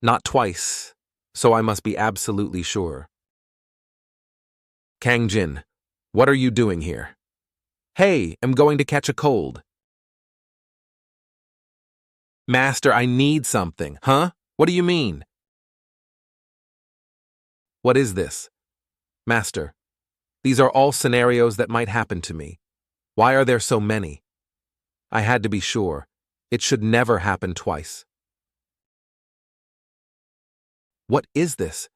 Not twice, so I must be absolutely sure. Kang-jin, what are you doing here? Hey, I'm going to catch a cold. Master, I need something. Huh? What do you mean? What is this? Master, these are all scenarios that might happen to me. Why are there so many? I had to be sure. It should never happen twice. What is this?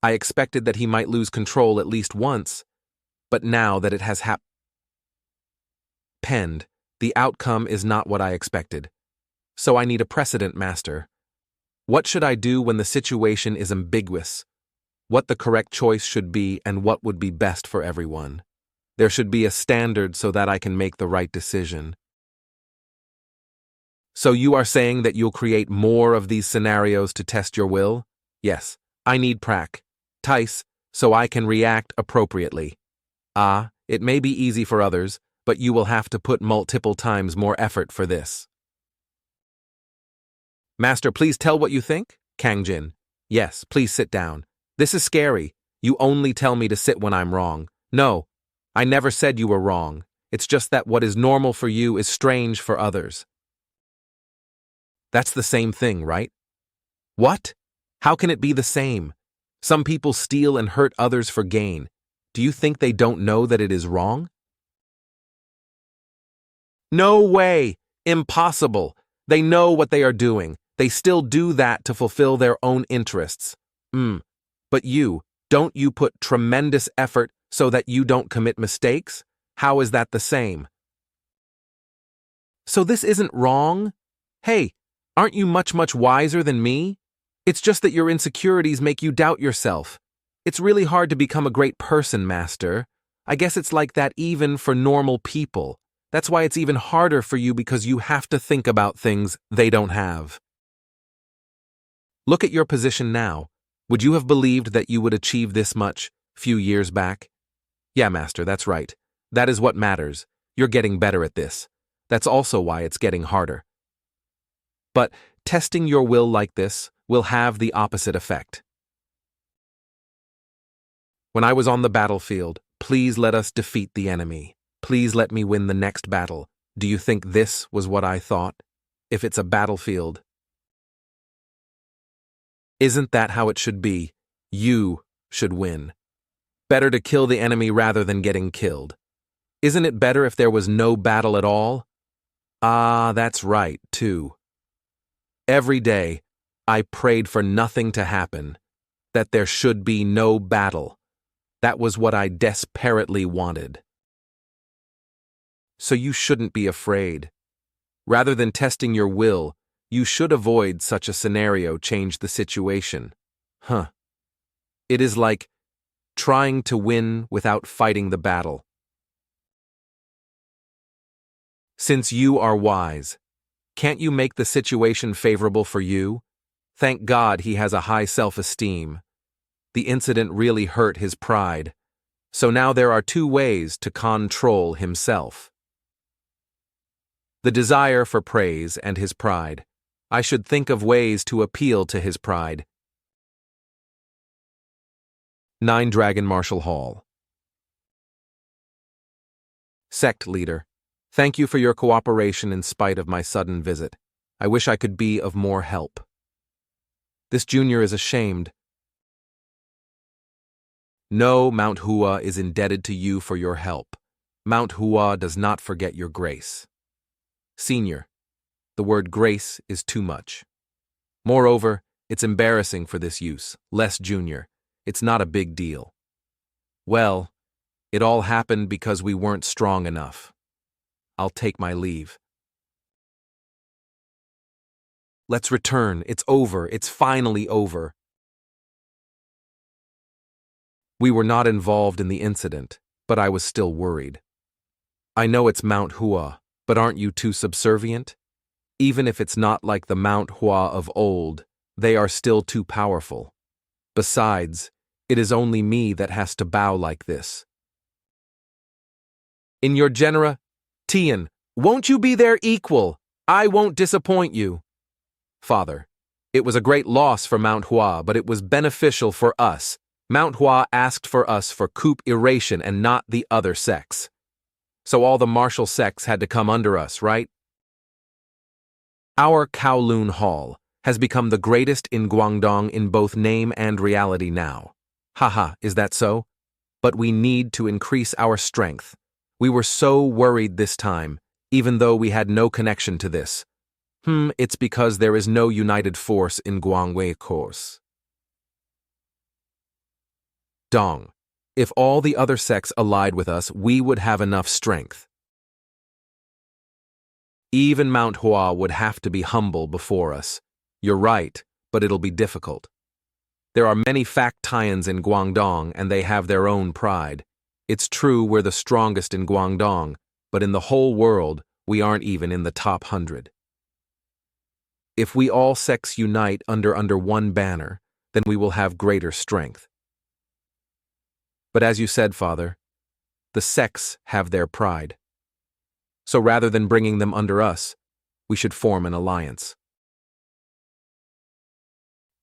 I expected that he might lose control at least once, but now that it has happened, the outcome is not what I expected. So I need a precedent, Master. What should I do when the situation is ambiguous? What the correct choice should be and what would be best for everyone? There should be a standard so that I can make the right decision. So you are saying that you'll create more of these scenarios to test your will? Yes, I need practice so I can react appropriately. It may be easy for others, but you will have to put multiple times more effort for this. Master, please tell what you think? Kang-jin. Yes, please sit down. This is scary. You only tell me to sit when I'm wrong. No, I never said you were wrong. It's just that what is normal for you is strange for others. That's the same thing, right? What? How can it be the same? Some people steal and hurt others for gain. Do you think they don't know that it is wrong? No way! Impossible! They know what they are doing. They still do that to fulfill their own interests. But don't you put tremendous effort so that you don't commit mistakes? How is that the same? So this isn't wrong? Hey, aren't you much wiser than me? It's just that your insecurities make you doubt yourself. It's really hard to become a great person, Master. I guess it's like that even for normal people. That's why it's even harder for you because you have to think about things they don't have. Look at your position now. Would you have believed that you would achieve this much few years back? Yeah, Master, that's right. That is what matters. You're getting better at this. That's also why it's getting harder. But testing your will like this will have the opposite effect. When I was on the battlefield, please let us defeat the enemy. Please let me win the next battle. Do you think this was what I thought? If it's a battlefield. Isn't that how it should be? You should win. Better to kill the enemy rather than getting killed. Isn't it better if there was no battle at all? That's right, too. Every day, I prayed for nothing to happen, that there should be no battle. That was what I desperately wanted. So you shouldn't be afraid. Rather than testing your will, you should avoid such a scenario, change the situation. It is like trying to win without fighting the battle. Since you are wise, can't you make the situation favorable for you? Thank God he has a high self-esteem. The incident really hurt his pride. So now there are two ways to control himself. The desire for praise and his pride. I should think of ways to appeal to his pride. 9 Dragon Marshal Hall. Sect Leader, thank you for your cooperation in spite of my sudden visit. I wish I could be of more help. This junior is ashamed. No, Mount Hua is indebted to you for your help. Mount Hua does not forget your grace. Senior, the word grace is too much. Moreover, it's embarrassing for this use. Less junior. It's not a big deal. Well, it all happened because we weren't strong enough. I'll take my leave. Let's return. It's over. It's finally over. We were not involved in the incident, but I was still worried. I know it's Mount Hua, but aren't you too subservient? Even if it's not like the Mount Hua of old, they are still too powerful. Besides, it is only me that has to bow like this. In your genera, Tian, won't you be their equal? I won't disappoint you. Father, It was a great loss for Manhwa, but it was beneficial for us. Manhwa asked for us for cooperation and not the other sex. So all the martial sects had to come under us, right? Our Kowloon Hall has become the greatest in Guangdong in both name and reality now. Haha, is that so? But we need to increase our strength. We were so worried this time, even though we had no connection to this. It's because there is no united force in Guangwei course. Dong. If all the other sects allied with us, we would have enough strength. Even Mount Hua would have to be humble before us. You're right, but it'll be difficult. There are many factions in Guangdong, and they have their own pride. It's true we're the strongest in Guangdong, but in the whole world, we aren't even in the top 100. If we all sects unite under one banner, then we will have greater strength. But as you said, Father, the sects have their pride. So rather than bringing them under us, we should form an alliance.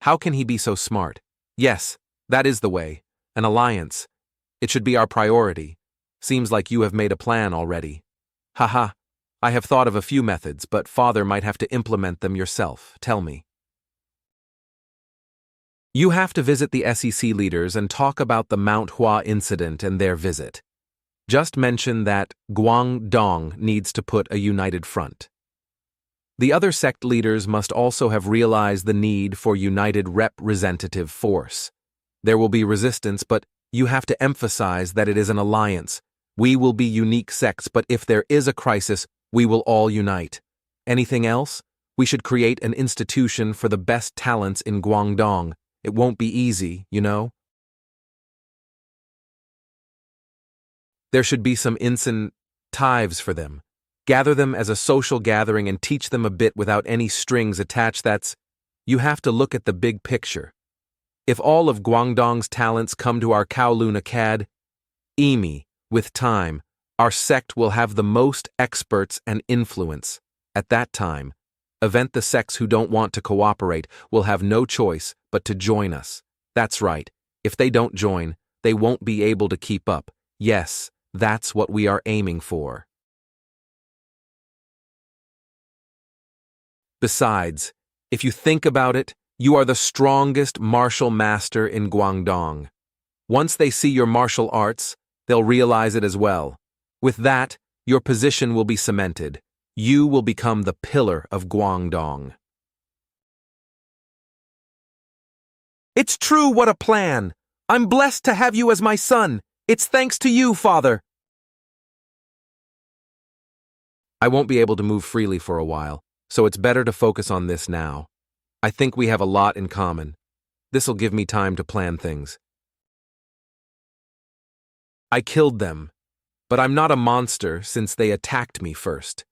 How can he be so smart? Yes, that is the way. An alliance. It should be our priority. Seems like you have made a plan already. Haha, I have thought of a few methods, but Father might have to implement them yourself. Tell me. You have to visit the SEC leaders and talk about the Mount Hua incident and their visit. Just mention that Guangdong needs to put a united front. The other sect leaders must also have realized the need for united representative force. There will be resistance, but you have to emphasize that it is an alliance. We will be unique sects, but if there is a crisis, we will all unite. Anything else? We should create an institution for the best talents in Guangdong. It won't be easy, you know? There should be some incentives for them. Gather them as a social gathering and teach them a bit without any strings attached. You have to look at the big picture. If all of Guangdong's talents come to our Kowloon Academy, with time, our sect will have the most experts and influence. At that time, the sects who don't want to cooperate will have no choice but to join us. That's right. If they don't join, they won't be able to keep up. Yes, that's what we are aiming for. Besides, if you think about it, you are the strongest martial master in Guangdong. Once they see your martial arts, they'll realize it as well. With that, your position will be cemented. You will become the pillar of Guangdong. It's true, what a plan! I'm blessed to have you as my son. It's thanks to you, Father. I won't be able to move freely for a while, so it's better to focus on this now. I think we have a lot in common. This'll give me time to plan things. I killed them, but I'm not a monster since they attacked me first.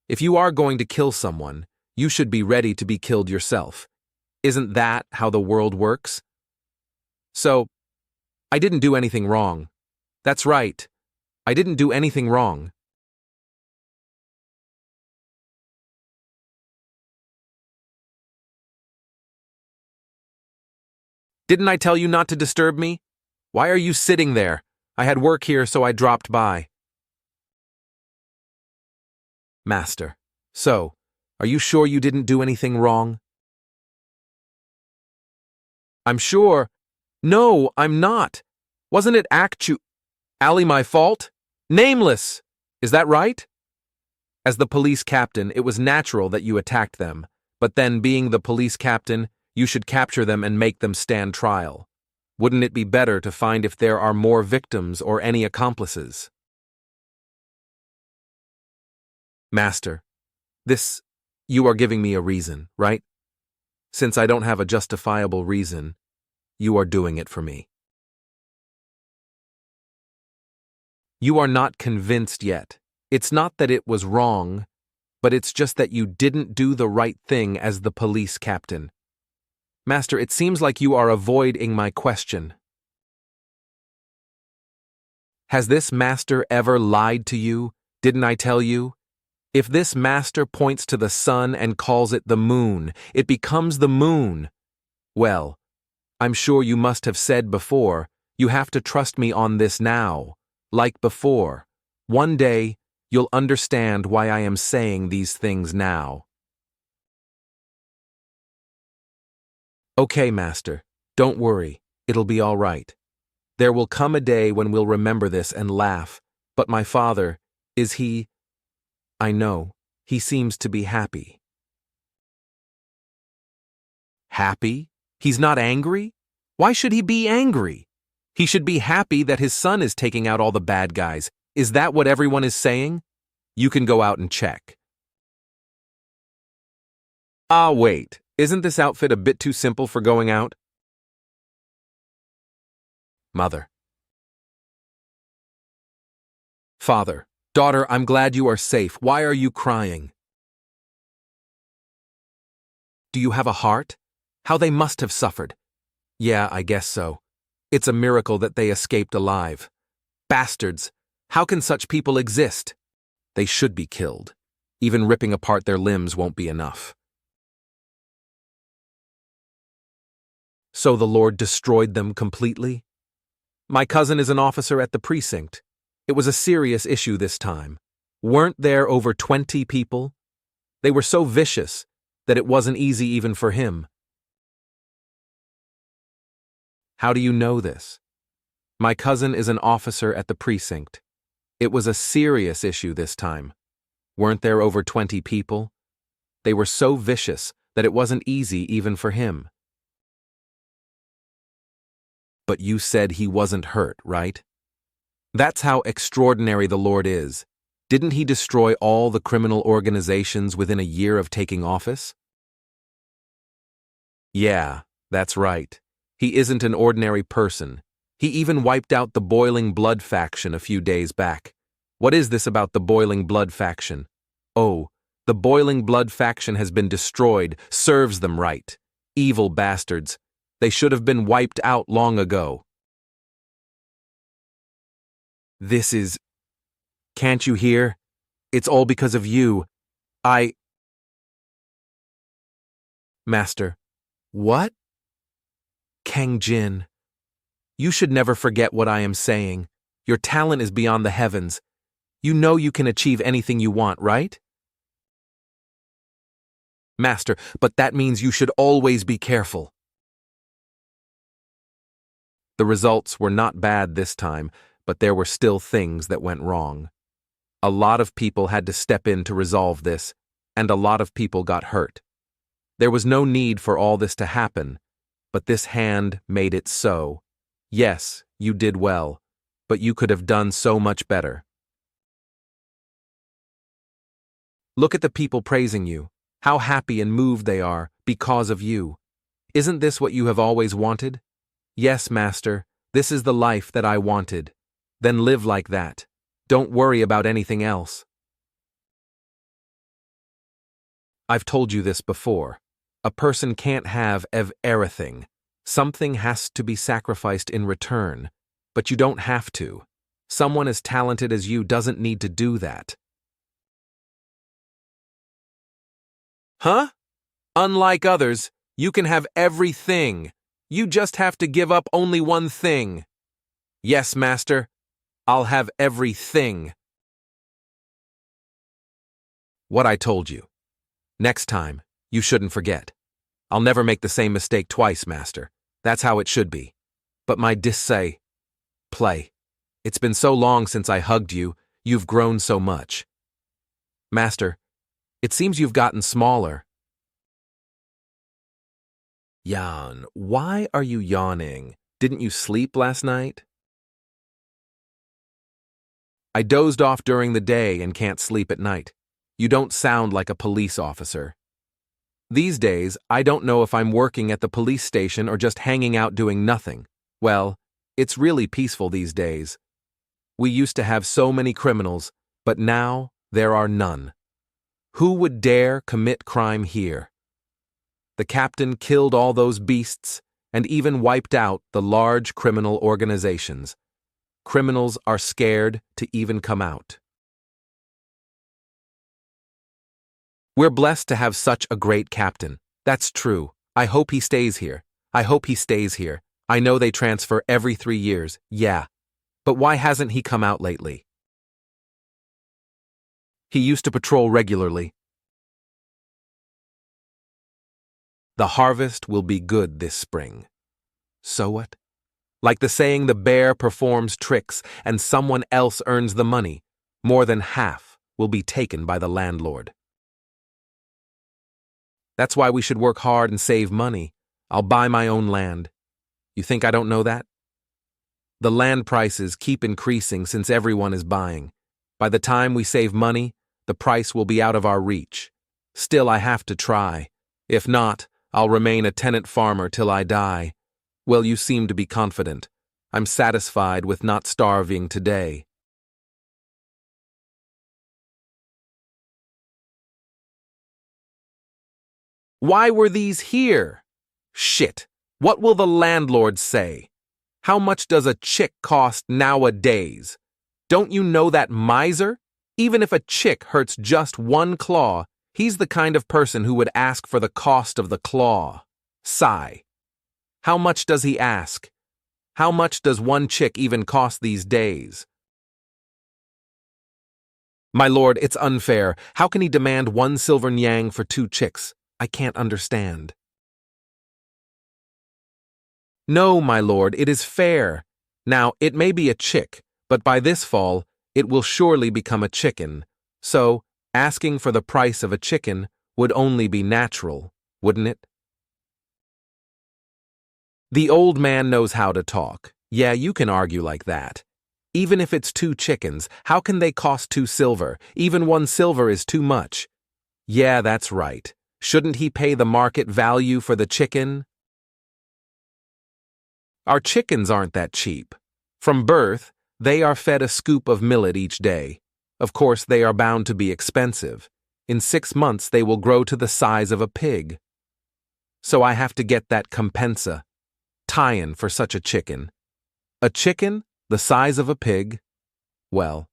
If you are going to kill someone, you should be ready to be killed yourself. Isn't that how the world works? So, I didn't do anything wrong. That's right. I didn't do anything wrong. Didn't I tell you not to disturb me? Why are you sitting there? I had work here, so I dropped by. Master. So, are you sure you didn't do anything wrong? I'm sure. No, I'm not. Wasn't it Ali my fault? Nameless! Is that right? As the police captain, it was natural that you attacked them, but then being the police captain, you should capture them and make them stand trial. Wouldn't it be better to find if there are more victims or any accomplices? Master, you are giving me a reason, right? Since I don't have a justifiable reason, you are doing it for me. You are not convinced yet. It's not that it was wrong, but it's just that you didn't do the right thing as the police captain. Master, it seems like you are avoiding my question. Has this master ever lied to you? Didn't I tell you? If this master points to the sun and calls it the moon, it becomes the moon. Well, I'm sure you must have said before, you have to trust me on this now. Like before. One day, you'll understand why I am saying these things now. Okay, Master, don't worry, it'll be all right. There will come a day when we'll remember this and laugh, but my father, is he? I know, he seems to be happy. Happy? He's not angry? Why should he be angry? He should be happy that his son is taking out all the bad guys. Is that what everyone is saying? You can go out and check. Ah, wait. Isn't this outfit a bit too simple for going out? Mother. Father. Daughter, I'm glad you are safe. Why are you crying? Do you have a heart? How they must have suffered. Yeah, I guess so. It's a miracle that they escaped alive. Bastards! How can such people exist? They should be killed. Even ripping apart their limbs won't be enough. So the Lord destroyed them completely? My cousin is an officer at the precinct. It was a serious issue this time. Weren't there over 20 people? They were so vicious that it wasn't easy even for him. How do you know this? My cousin is an officer at the precinct. It was a serious issue this time. Weren't there over 20 people? They were so vicious that it wasn't easy even for him. But you said he wasn't hurt, right? That's how extraordinary the Lord is. Didn't he destroy all the criminal organizations within a year of taking office? Yeah, that's right. He isn't an ordinary person. He even wiped out the Boiling Blood faction a few days back. What is this about the Boiling Blood faction? Oh, the Boiling Blood faction has been destroyed. Serves them right. Evil bastards. They should have been wiped out long ago. This is... Can't you hear? It's all because of you. Master. What? Kang-jin. You should never forget what I am saying. Your talent is beyond the heavens. You know you can achieve anything you want, right? Master, but that means you should always be careful. The results were not bad this time, but there were still things that went wrong. A lot of people had to step in to resolve this, and a lot of people got hurt. There was no need for all this to happen, but this hand made it so. Yes, you did well, but you could have done so much better. Look at the people praising you, how happy and moved they are because of you. Isn't this what you have always wanted? Yes, Master, this is the life that I wanted. Then live like that. Don't worry about anything else. I've told you this before. A person can't have everything. Something has to be sacrificed in return. But you don't have to. Someone as talented as you doesn't need to do that. Huh? Unlike others, you can have everything. You just have to give up only one thing. Yes, Master. I'll have everything. What I told you. Next time, you shouldn't forget. I'll never make the same mistake twice, Master. That's how it should be. But my play. It's been so long since I hugged you, you've grown so much. Master, it seems you've gotten smaller. Yawn, why are you yawning? Didn't you sleep last night? I dozed off during the day and can't sleep at night. You don't sound like a police officer. These days, I don't know if I'm working at the police station or just hanging out doing nothing. Well, it's really peaceful these days. We used to have so many criminals, but now there are none. Who would dare commit crime here? The captain killed all those beasts and even wiped out the large criminal organizations. Criminals are scared to even come out. We're blessed to have such a great captain. That's true. I hope he stays here. I hope he stays here. I know they transfer every 3 years, yeah. But why hasn't he come out lately? He used to patrol regularly. The harvest will be good this spring. So what? Like the saying, the bear performs tricks and someone else earns the money. More than half will be taken by the landlord. That's why we should work hard and save money. I'll buy my own land. You think I don't know that? The land prices keep increasing since everyone is buying. By the time we save money, the price will be out of our reach. Still, I have to try. If not, I'll remain a tenant farmer till I die. Well, you seem to be confident. I'm satisfied with not starving today. Why were these here? Shit. What will the landlord say? How much does a chick cost nowadays? Don't you know that miser? Even if a chick hurts just one claw, he's the kind of person who would ask for the cost of the claw. Sigh. How much does he ask? How much does one chick even cost these days? My lord, it's unfair. How can he demand 1 silver nyang for 2 chicks? I can't understand. No, my lord, it is fair. Now, it may be a chick, but by this fall, it will surely become a chicken. So, asking for the price of a chicken would only be natural, wouldn't it? The old man knows how to talk. Yeah, you can argue like that. Even if it's 2 chickens, how can they cost 2 silver? Even 1 silver is too much. Yeah, that's right. Shouldn't he pay the market value for the chicken? Our chickens aren't that cheap. From birth, they are fed a scoop of millet each day. Of course, they are bound to be expensive. In 6 months, they will grow to the size of a pig. So I have to get that compensa, tie-in for such a chicken. A chicken the size of a pig? Well,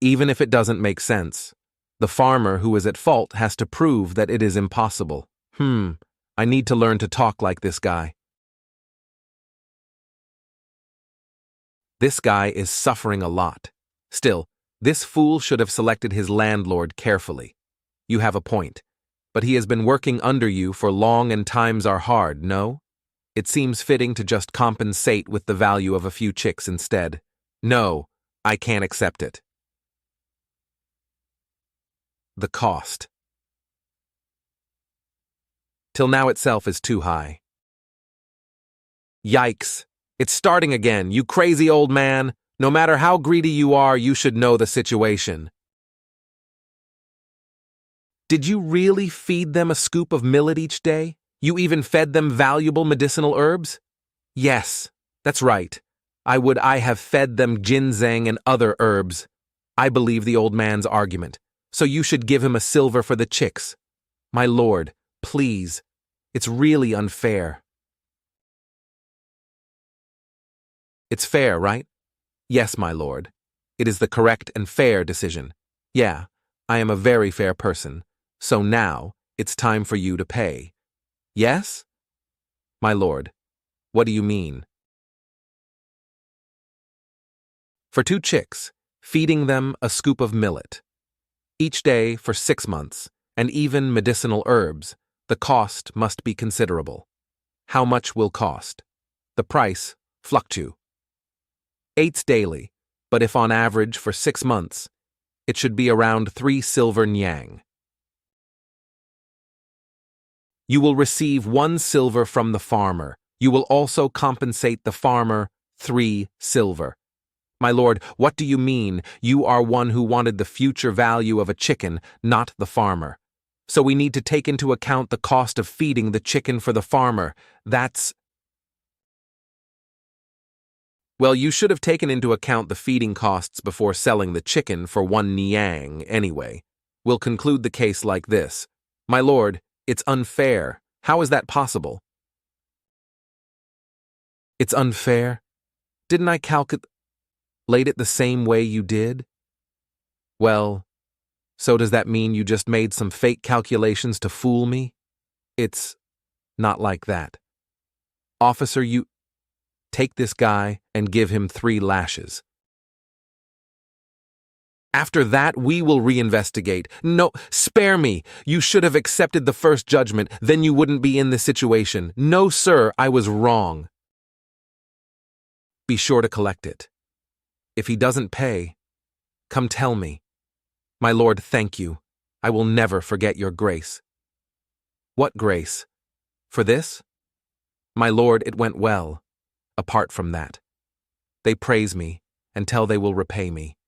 even if it doesn't make sense, the farmer who is at fault has to prove that it is impossible. I need to learn to talk like this guy. This guy is suffering a lot. Still, this fool should have selected his landlord carefully. You have a point. But he has been working under you for long and times are hard, no? It seems fitting to just compensate with the value of a few chicks instead. No, I can't accept it. The cost. Till now itself is too high. Yikes. It's starting again, you crazy old man. No matter how greedy you are, you should know the situation. Did you really feed them a scoop of millet each day? You even fed them valuable medicinal herbs? Yes, that's right. I have fed them ginseng and other herbs. I believe the old man's argument. So you should give him a silver for the chicks. My lord, please. It's really unfair. It's fair, right? Yes, my lord. It is the correct and fair decision. Yeah, I am a very fair person. So now, it's time for you to pay. Yes? My lord, what do you mean? For 2 chicks, feeding them a scoop of millet. Each day for 6 months, and even medicinal herbs, the cost must be considerable. How much will cost? The price fluctuates. 8 daily, but if on average for 6 months, it should be around 3 silver nyang. You will receive 1 silver from the farmer. You will also compensate the farmer 3 silver. My lord, what do you mean? You are one who wanted the future value of a chicken, not the farmer. So we need to take into account the cost of feeding the chicken for the farmer. That's... Well, you should have taken into account the feeding costs before selling the chicken for 1 nyang anyway. We'll conclude the case like this. My lord, it's unfair. How is that possible? It's unfair? Didn't I calculate it the same way you did? Well, So does that mean you just made some fake calculations to fool me? It's not like that. Officer, you take this guy and give him 3 lashes. After that, we will reinvestigate. No, spare me. You should have accepted the first judgment, then you wouldn't be in this situation. No, sir, I was wrong. Be sure to collect it. If he doesn't pay, come tell me. My lord, thank you. I will never forget your grace. What grace? For this? My lord, it went well. Apart from that, they praise me and tell they will repay me.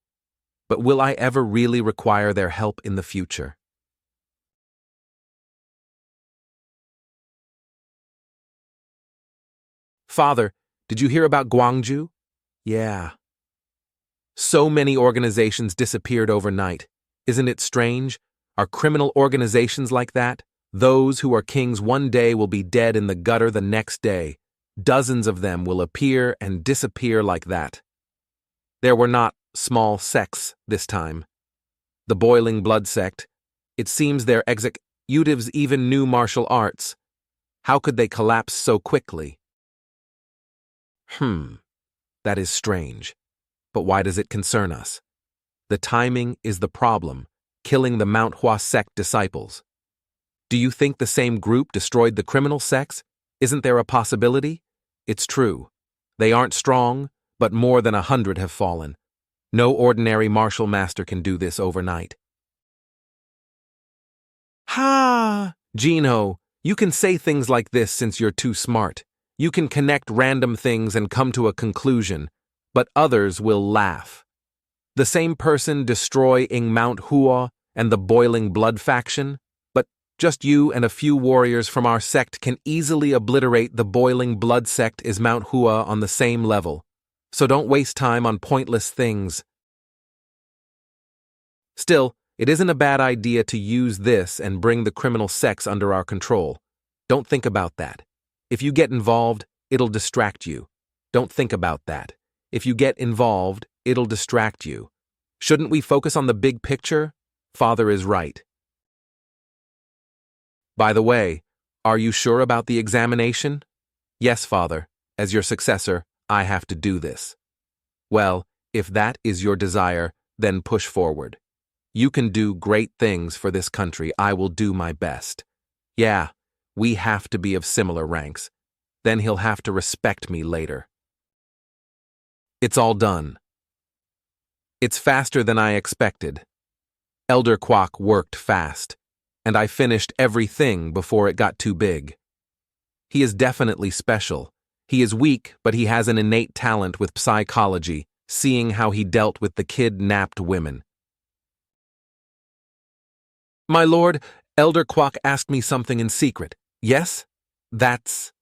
But will I ever really require their help in the future? Father, did you hear about Kwang-Jin? Yeah. So many organizations disappeared overnight. Isn't it strange? Are criminal organizations like that? Those who are kings one day will be dead in the gutter the next day. Dozens of them will appear and disappear like that. There were not small sects this time. The Boiling Blood sect, it seems their executives even knew martial arts. How could they collapse so quickly? That is strange. But why does it concern us? The timing is the problem, killing the Manhwa sect disciples. Do you think the same group destroyed the criminal sects? Isn't there a possibility? It's true. They aren't strong, but more than 100 have fallen. No ordinary martial master can do this overnight. Ha! Gino, you can say things like this since you're too smart. You can connect random things and come to a conclusion, but others will laugh. The same person destroying Mount Hua and the Boiling Blood faction, but just you and a few warriors from our sect can easily obliterate the Boiling Blood sect is Mount Hua on the same level. So don't waste time on pointless things. Still, it isn't a bad idea to use this and bring the criminal sects under our control. Don't think about that. If you get involved, it'll distract you. Don't think about that. If you get involved, it'll distract you. Shouldn't we focus on the big picture? Father is right. By the way, are you sure about the examination? Yes, Father. As your successor, I have to do this. Well, if that is your desire, then push forward. You can do great things for this country. I will do my best. Yeah, we have to be of similar ranks. Then he'll have to respect me later. It's all done. It's faster than I expected. Elder Kwak worked fast, and I finished everything before it got too big. He is definitely special. He is weak, but he has an innate talent with psychology, seeing how he dealt with the kidnapped women. My lord, Elder Kwak asked me something in secret. Yes? That's...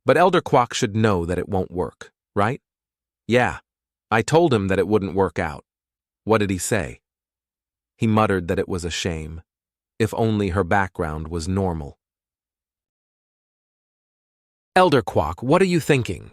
But Elder Kwak should know that it won't work, right? Yeah, I told him that it wouldn't work out. What did he say? He muttered that it was a shame. If only her background was normal. Elder Kwak, what are you thinking?